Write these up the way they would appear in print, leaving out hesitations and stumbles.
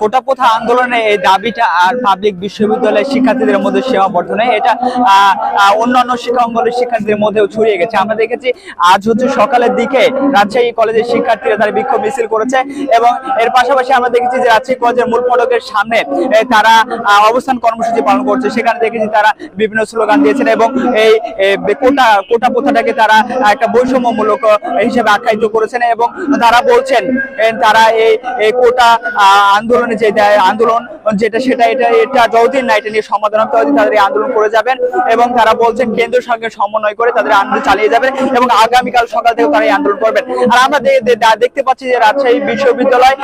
কোটা প্রথা আন্দোলনে এই দাবিটা আর পাবলিক বিশ্ববিদ্যালয়ের শিক্ষার্থীদের মধ্যে সীমাবদ্ধ নয়, এটা অন্যান্য শিক্ষাঙ্গনের শিক্ষার্থীদের মধ্যেও ছড়িয়ে গেছে। আমরা দেখেছি আজ হচ্ছে সকালের দিকে রাজশাহী কলেজের শিক্ষার্থীরা তারা বিক্ষোভ মিছিল করেছে এবং এর পাশাপাশি আমরা দেখেছি যে রাজশাহী কলেজের মূল ফটকের সামনে তারা অবস্থান কর্মসূচি পালন করছে। সেখানে দেখেছি তারা বিভিন্ন স্লোগান দিয়েছেন এবং এই কোটা প্রথাটাকে তারা একটা বৈষম্যমূলক হিসেবে আখ্যায়িত করেছেন এবং তারা বলছেন তারা এই কোটা আন্দোলনে যে আন্দোলন যেটা সেটা এটা যতদিন না এটা নিয়ে সমাধান হবে ততদিন তাদের এই আন্দোলন করে যাবেন এবং তারা বলছেন কেন্দ্রের সঙ্গে সমন্বয় করে তাদের আন্দোলন চালিয়ে যাবেন এবং আগামীকাল সকাল থেকে তারা এই আন্দোলন করবেন। আর আমরা দেখতে পাচ্ছি যে রাজশাহী বিশ্ববিদ্যালয়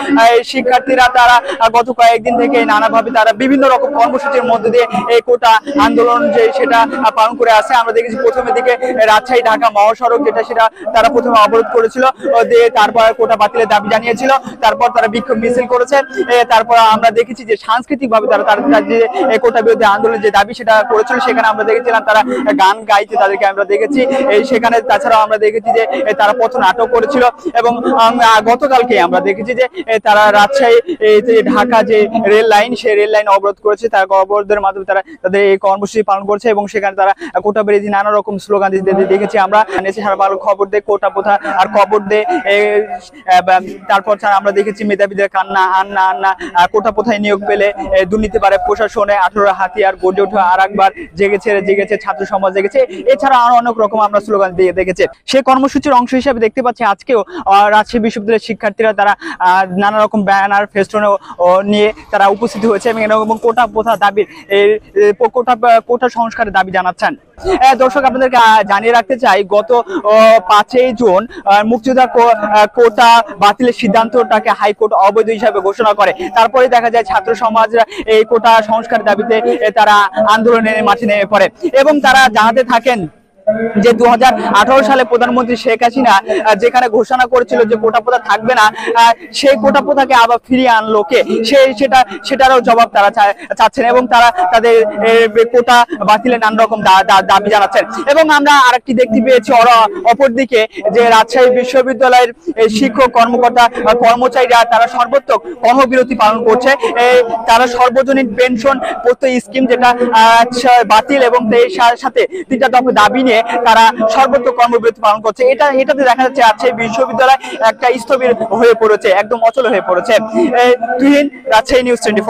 শিক্ষার্থীরা তারা গত কয়েকদিন থেকে নানাভাবে তারা বিভিন্ন রকম কর্মসূচির মধ্যে দিয়ে এই কোটা আন্দোলন যে সেটা পালন করে আসে। আমরা দেখেছি প্রথমের দিকে রাজশাহী ঢাকা মহাসড়ক যেটা সেটা তারা প্রথমে অবরোধ করেছিল, দিয়ে তারপর কোটা বাতিলের দাবি জানিয়েছিল, তারপর তারা বিক্ষোভ মিছিল করেছে। তারপর আমরা দেখেছি যে সাংস্কৃতিক ভাবে তারা যে কোটা বিরোধী আন্দোলনের যে দাবি সেটা করেছিল, সেখানে আমরা দেখেছিলাম তারা গান গাইতে তাদেরকে আমরা দেখেছি সেখানে। তাছাড়াও আমরা দেখেছি যে তারা পথ নাটক করেছিল এবং গতকালকে আমরা দেখেছি যে তারা রাজশাহী ঢাকা যে রেল লাইন সেই রেল লাইন অবরোধ করেছে। তার অবরোধের মাধ্যমে তারা তাদের এই কর্মসূচি পালন করছে এবং সেখানে তারা কোটা বিরোধী নানা রকম স্লোগান দিতে দেখেছি আমরা। সারা ভালো খবর দে কোটা প্রথা আর খবর দে, তারপর আমরা দেখেছি মেধাবীদের কান্না আন্না আন্না, কোটা প্রথায় নিয়োগ পেলে দুর্নীতি পারে প্রশাসনে 18 হাতিয়ার গড়ে ওঠা আর একবার জেগেছে ছাত্র সমাজ জেগেছে। এছাড়া আরো অনেক রকম আমরা স্লোগান দিয়ে দেখেছি। সেই কর্মসূচির অংশ হিসেবে দেখতে পাচ্ছি আজকেও রাজশাহী বিশ্ববিদ্যালয়ের শিক্ষার্থীরা তারা নানা রকম ব্যানার ফেস্টুন নিয়ে তারা উপস্থিত হয়েছে এবং কোটা প্রথা দাবির কোটা সংস্কারের দাবি জানাচ্ছেন। দর্শক আপনাদেরকে জানিয়ে রাখতে চাই গত 5 জুন মুক্তিযোদ্ধা কোটা বাতিলের সিদ্ধান্তটাকে হাইকোর্ট অবৈধ হিসাবে ঘোষণা করে। তারপরে দেখা যায় ছাত্র সমাজরা এই কোটা সংস্কার দাবিতে তারা আন্দোলনের মাঠে নেমে পড়ে এবং তারা জানাতে থাকেন যে 2018 সালে প্রধানমন্ত্রী শেখ হাসিনা যেখানে ঘোষণা করেছিল যে কোটা প্রথা থাকবে না, সেই কোটা প্রথাকে আবার ফিরিয়ে আনলো কে, সেটারও জবাব তারা চাচ্ছেন এবং তারা তাদের কোটা বাতিলের নানা রকম দাবি জানাচ্ছেন। এবং আমরা আরেকটি দেখতে পেয়েছি অপরদিকে যে রাজশাহী বিশ্ববিদ্যালয়ের শিক্ষক কর্মকর্তা কর্মচারীরা তারা সর্বোত্তক কর্মবিরতি পালন করছে। তারা সর্বজনীন পেনশন প্রত্যয় স্কিম যেটা বাতিল এবং এর সাথে 3টা দফা দাবি নিয়ে তারা সর্বোচ্চ কর্মবিরতি পালন করছে। এটাতে দেখা যাচ্ছে রাজশাহী বিশ্ববিদ্যালয় একটা স্থবির হয়ে পড়েছে, একদম অচল হয়ে পড়েছে। তুহিন, রাজশাহী নিউজ 24।